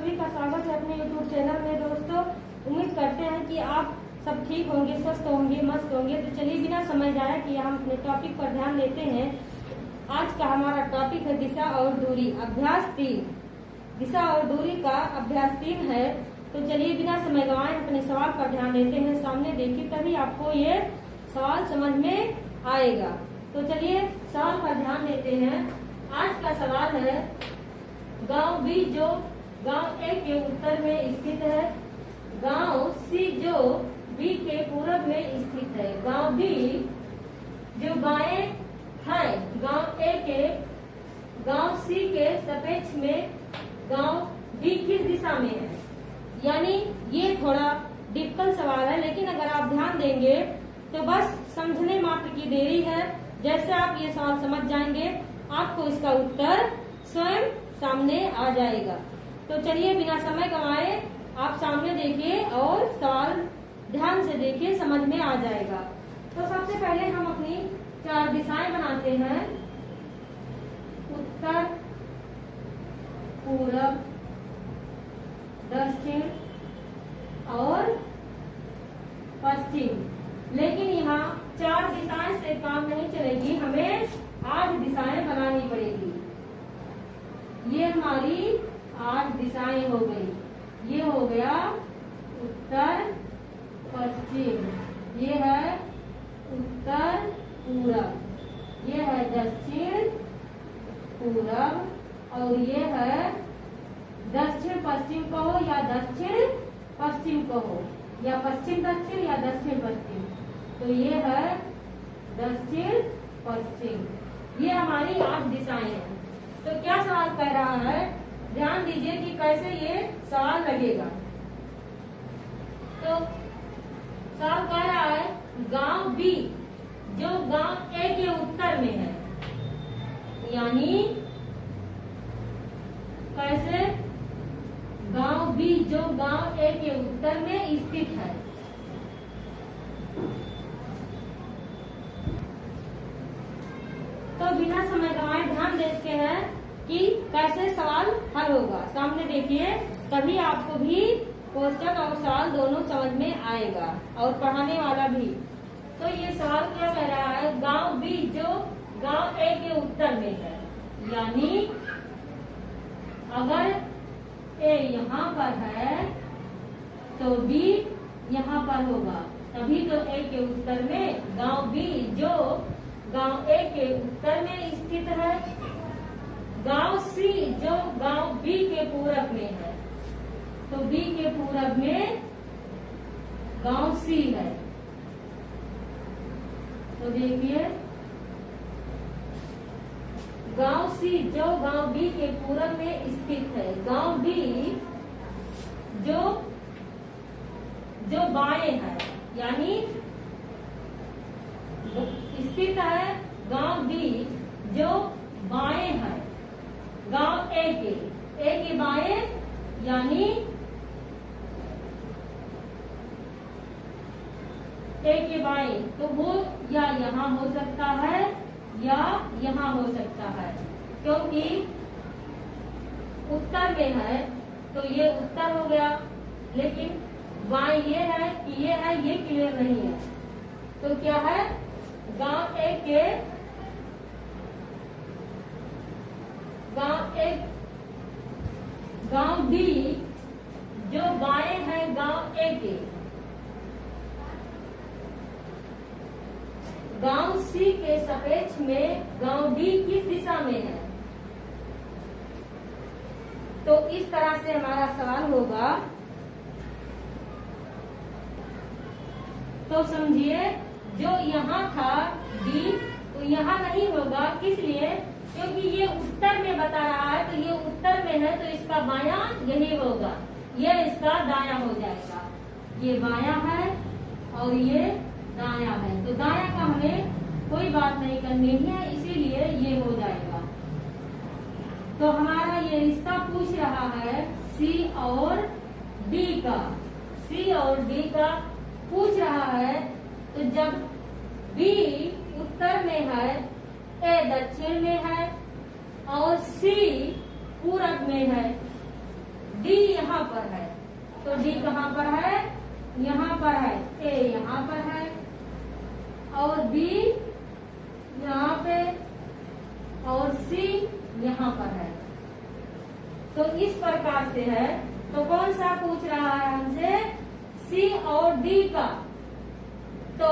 सभी का स्वागत है अपने YouTube चैनल में। दोस्तों, उम्मीद करते हैं कि आप सब ठीक होंगे, स्वस्थ होंगे, मस्त होंगे। तो चलिए बिना समय जाए कि हम अपने टॉपिक पर ध्यान देते हैं। आज का हमारा टॉपिक है दिशा और दूरी, अभ्यास 3। दिशा और दूरी का अभ्यास 3 है। तो चलिए बिना समय गंवाए अपने सवाल पर ध्यान देते हैं। सामने देखिए, तभी आपको ये सवाल समझ में आएगा। तो चलिए सवाल पर ध्यान देते हैं। आज का सवाल है, गांव बी जो गांव ए के उत्तर में स्थित है, गांव सी जो बी के पूरब में स्थित है। गांव बी जो बाएं है गांव ए के गांव सी के सापेक्ष में गांव बी किस दिशा में है। यानी ये थोड़ा डिफिकल्ट सवाल है, लेकिन अगर आप ध्यान देंगे तो बस समझने मात्र की देरी है। जैसे आप ये सवाल समझ जाएंगे, आपको इसका उत्तर स्वयं सामने आ जाएगा। तो चलिए बिना समय गंवाए आप सामने देखिए और सवाल ध्यान से देखिए, समझ में आ जाएगा। तो सबसे पहले हम अपनी 4 दिशाएं बनाते हैं, उत्तर, पूरब, दक्षिण और पश्चिम। लेकिन यहाँ 4 दिशाएं से काम नहीं चलेगी, हमें 8 दिशाएं बनानी पड़ेगी। ये हमारी 8 दिशाएं हो गई। ये हो गया उत्तर पश्चिम, ये है उत्तर पूरब, ये है दक्षिण पूरब, और ये है दक्षिण पश्चिम कहो या दक्षिण पश्चिम कहो, या पश्चिम दक्षिण या दक्षिण पश्चिम। तो ये है दक्षिण पश्चिम। ये हमारी 8 दिशाएं हैं। तो क्या सवाल कह रहा है, ध्यान दीजिए कि कैसे ये सवाल लगेगा। तो सवाल कह रहा है, गांव बी जो गांव ए के उत्तर में है, यानी कैसे, गांव बी जो गांव ए के उत्तर में स्थित है। तो बिना समय गंवाए ध्यान देते हैं कि कैसे सवाल हल होगा। सामने देखिए, तभी आपको भी क्वेश्चन और सवाल दोनों समझ में आएगा, और पढ़ाने वाला भी। तो ये सवाल क्या कह रहा है, गांव बी जो गांव ए के उत्तर में है, यानी अगर ए यहाँ पर है तो बी यहाँ पर होगा, तभी तो ए के उत्तर में। गांव बी जो गांव ए के उत्तर में स्थित है, गांव सी जो गांव बी के पूरब में है, तो बी के पूरब में गांव सी है। तो देखिए, गांव सी जो गांव बी के पूरब में स्थित है, गांव बी जो बाएं है, यानी स्थित है गांव बी जो बाएं है गांव ए के बाएं, यानी ए के बाएं। तो वो या यहाँ हो सकता है या यहाँ हो सकता है, क्योंकि उत्तर में है तो ये उत्तर हो गया, लेकिन बाएं ये है कि ये है, ये क्लियर नहीं है। तो क्या है, गांव ए के गांव बी जो बाएं है गांव ए के, गांव सी के सापेक्ष में गांव डी किस दिशा में है। तो इस तरह से हमारा सवाल होगा। तो समझिए, जो यहाँ था डी, तो यहाँ नहीं होगा। किस लिए, क्योंकि ये उत्तर में बता रहा है, तो ये उत्तर में है, तो इसका बायां यही होगा, ये इसका दायां हो जाएगा। ये बायां है और ये दायां है, तो दायां का हमें कोई बात नहीं करनी है, इसीलिए ये हो जाएगा। तो हमारा ये रिश्ता पूछ रहा है सी और डी का, सी और डी का पूछ रहा है। तो जब बी उत्तर में है, ए दक्षिण में है और सी पूरब में है, डी यहाँ पर है, तो डी कहाँ पर है, यहाँ पर है, ए यहाँ पर है और बी यहाँ पे और सी यहाँ पर है। तो इस प्रकार से है। तो कौन सा पूछ रहा है हमसे, सी और डी का। तो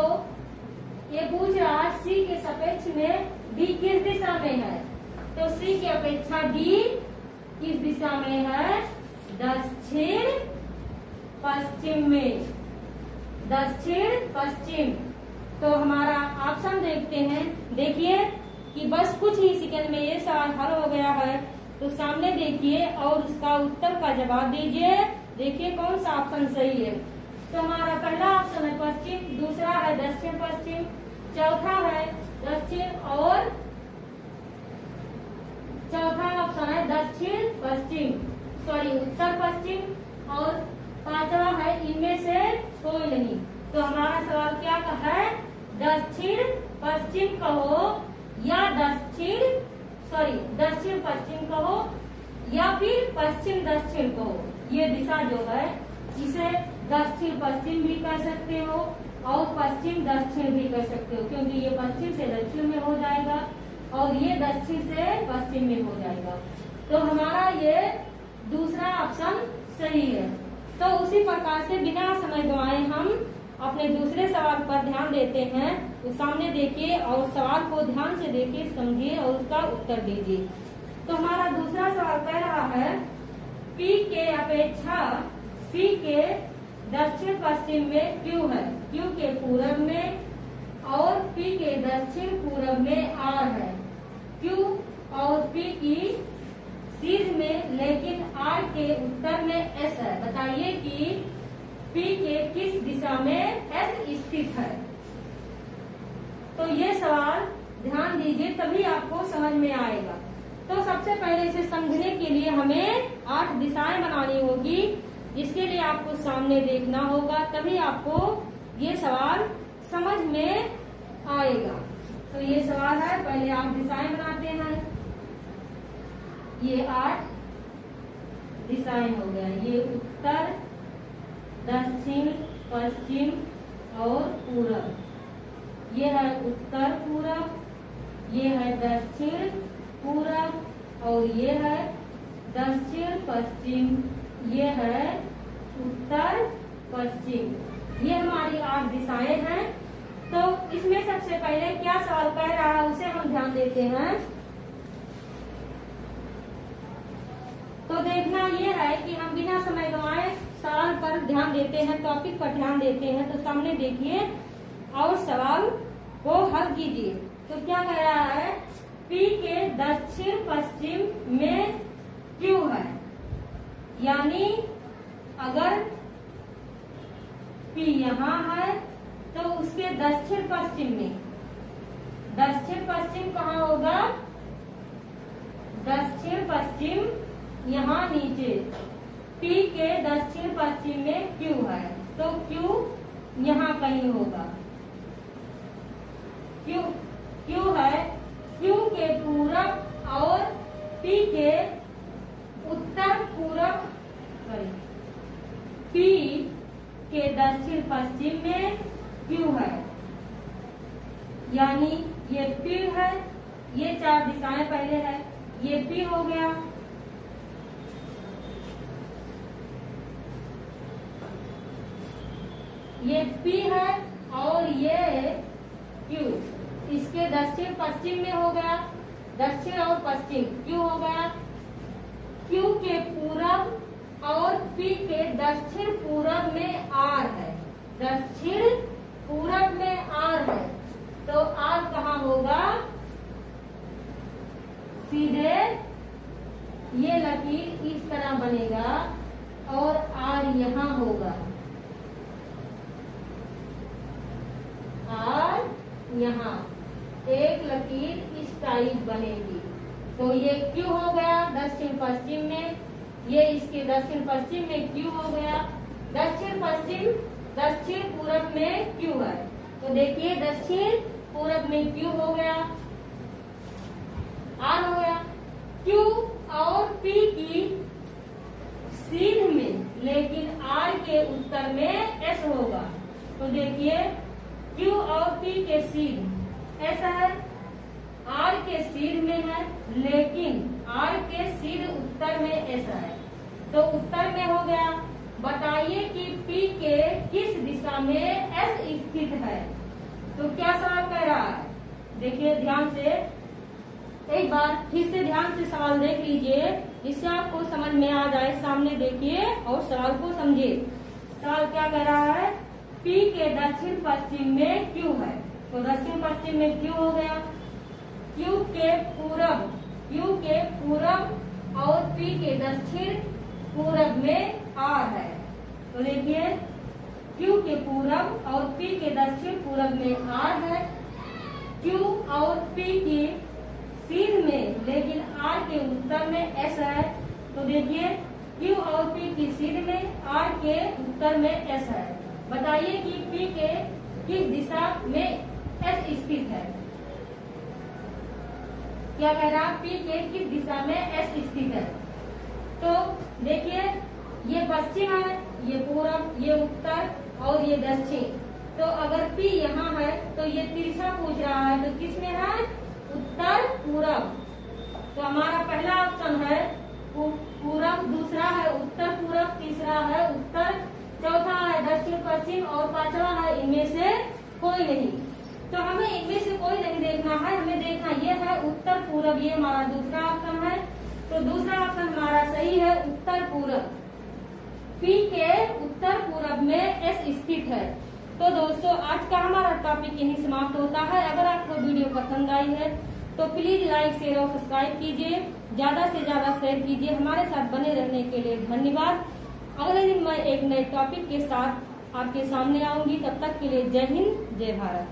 ये पूछ रहा है सी के सापेक्ष में डी किस दिशा में है, तो सी की अपेक्षा डी किस दिशा में है, दक्षिण पश्चिम में, दक्षिण पश्चिम। तो हमारा ऑप्शन देखते हैं। देखिए कि बस कुछ ही सेकंड में ये सवाल हल हो गया है। तो सामने देखिए और उसका उत्तर का जवाब दीजिए। देखिए कौन सा ऑप्शन सही है। तो हमारा पहला ऑप्शन है पश्चिम, दूसरा है दक्षिण पश्चिम, चौथा है दक्षिण और चौथा ऑप्शन है दक्षिण पश्चिम, सॉरी उत्तर पश्चिम, और पांचवा है इनमें से कोई नहीं। तो हमारा सवाल क्या है, दक्षिण पश्चिम कहो या दक्षिण पश्चिम कहो या फिर पश्चिम दक्षिण कहो। ये दिशा जो है इसे दक्षिण पश्चिम भी कह सकते हो और पश्चिम दक्षिण भी कह सकते हो, क्योंकि ये पश्चिम से दक्षिण में हो जाएगा और ये दक्षिण से पश्चिम में हो जाएगा। तो हमारा ये दूसरा ऑप्शन सही है। तो उसी प्रकार से बिना समय गंवाए हम अपने दूसरे सवाल पर ध्यान देते हैं। तो सामने देखिए और सवाल को ध्यान से देखिए, समझिए और उसका उत्तर दीजिए। तो हमारा दूसरा सवाल कह रहा है P के अपेक्षा P के दक्षिण पश्चिम में Q है, Q के पूरब में, और P के दक्षिण पूरब में R है। Q और P की सीध में लेकिन R के उत्तर में S है। बताइए कि P के किस दिशा में S स्थित है। तो ये सवाल ध्यान दीजिए तभी आपको समझ में आएगा। तो सबसे पहले इसे समझने के लिए हमें 8 दिशाएं बनानी होगी, जिसके लिए आपको सामने देखना होगा, तभी आपको ये सवाल समझ में आएगा। तो ये सवाल है, पहले आप दिशाएं बनाते हैं। ये 8 दिशाएं हो गया, ये उत्तर, दक्षिण, पश्चिम और पूरब। ये है उत्तर पूरब, ये है दक्षिण पूरब और ये है दक्षिण पश्चिम, ये है उत्तर पश्चिम। ये हमारी 8 दिशाएं हैं। तो इसमें सबसे पहले क्या सवाल कह रहा है उसे हम ध्यान देते हैं। तो देखना ये है कि हम बिना समय गंवाए सवाल पर ध्यान देते हैं, टॉपिक पर ध्यान देते हैं। तो सामने देखिए और सवाल को हल कीजिए। तो क्या कह रहा है, P के दक्षिण पश्चिम में Q है, यानी अगर P यहाँ है तो उसके दक्षिण पश्चिम में, दक्षिण पश्चिम कहाँ होगा, दक्षिण पश्चिम यहाँ नीचे, P के दक्षिण पश्चिम में Q है, तो Q यहाँ कहीं होगा। Q है, Q के पूरब और P के उत्तर पूरब, P के दक्षिण पश्चिम में Q है, यानी ये P है। ये 4 दिशाएं पहले है, ये P हो गया, ये P है और ये Q इसके दक्षिण पश्चिम में हो गया, दक्षिण और पश्चिम Q हो गया। Q के पूरब और P के दक्षिण पूरब में R है, दक्षिण पूरब में R है, तो R कहाँ होगा, सीधे ये लकीर इस तरह बनेगा और R यहाँ होगा, R यहाँ एक लकीर इस टाइप बनेगी। तो ये Q हो गया दक्षिण पश्चिम में, ये इसके दक्षिण पश्चिम में Q हो गया, दक्षिण पश्चिम दक्षिण पूरब में Q है। तो देखिए दक्षिण पूरब में Q हो गया, R हो गया। Q और P की सीध में लेकिन आर के उत्तर में एस होगा। तो देखिए क्यू और पी के सीध ऐसा है, आर के सीध में है, लेकिन आर के सीध उत्तर में ऐसा है। तो उत्तर में हो गया। बताइए कि पी के किस दिशा में एस स्थित है। तो क्या सवाल कह रहा है, देखिए ध्यान से, एक बार फिर से ध्यान से सवाल देख लीजिए, जिससे आपको समझ में आ जाए। सामने देखिए और सवाल को समझिए। सवाल क्या कह रहा है, पी के दक्षिण पश्चिम में क्यू है। तो दक्षिण पश्चिम में क्यू हो गया, क्यू के पूरब और पी के दक्षिण पूरब में आर है। तो देखिए क्यू के पूरब और पी के दक्षिण पूरब में आर है, क्यू और पी की सीध में, लेकिन आर के उत्तर में एस है। तो देखिए क्यू और पी की सीध में, आर के उत्तर में एस है। बताइए कि पी के किस दिशा में एस स्थित है। क्या कह रहा, पी के किस दिशा में एस स्थित है। तो देखिए ये पश्चिम है, ये पूरब, ये उत्तर और ये दक्षिण। तो अगर P यहाँ है तो ये तिरछा पूछ रहा है, तो किस में है, उत्तर पूरब। तो हमारा पहला ऑप्शन है पूरब, दूसरा है उत्तर पूरब, तीसरा है उत्तर, चौथा है दक्षिण पश्चिम और पांचवा है इनमें से कोई नहीं। तो हमें इनमें से कोई नहीं देखना है, हमें देखना ये है उत्तर पूरब। ये हमारा दूसरा ऑप्शन है। तो दूसरा ऑप्शन हमारा सही है, उत्तर पूरब। पी के उत्तर पूरब में एस स्थित है। तो दोस्तों आज का हमारा टॉपिक यहीं समाप्त होता है। अगर आपको वीडियो पसंद आई है तो प्लीज लाइक शेयर और सब्सक्राइब कीजिए, ज्यादा से ज्यादा शेयर कीजिए। हमारे साथ बने रहने के लिए धन्यवाद। अगले दिन मैं एक नए टॉपिक के साथ आपके सामने आऊंगी। तब तक के लिए जय हिंद, जय भारत।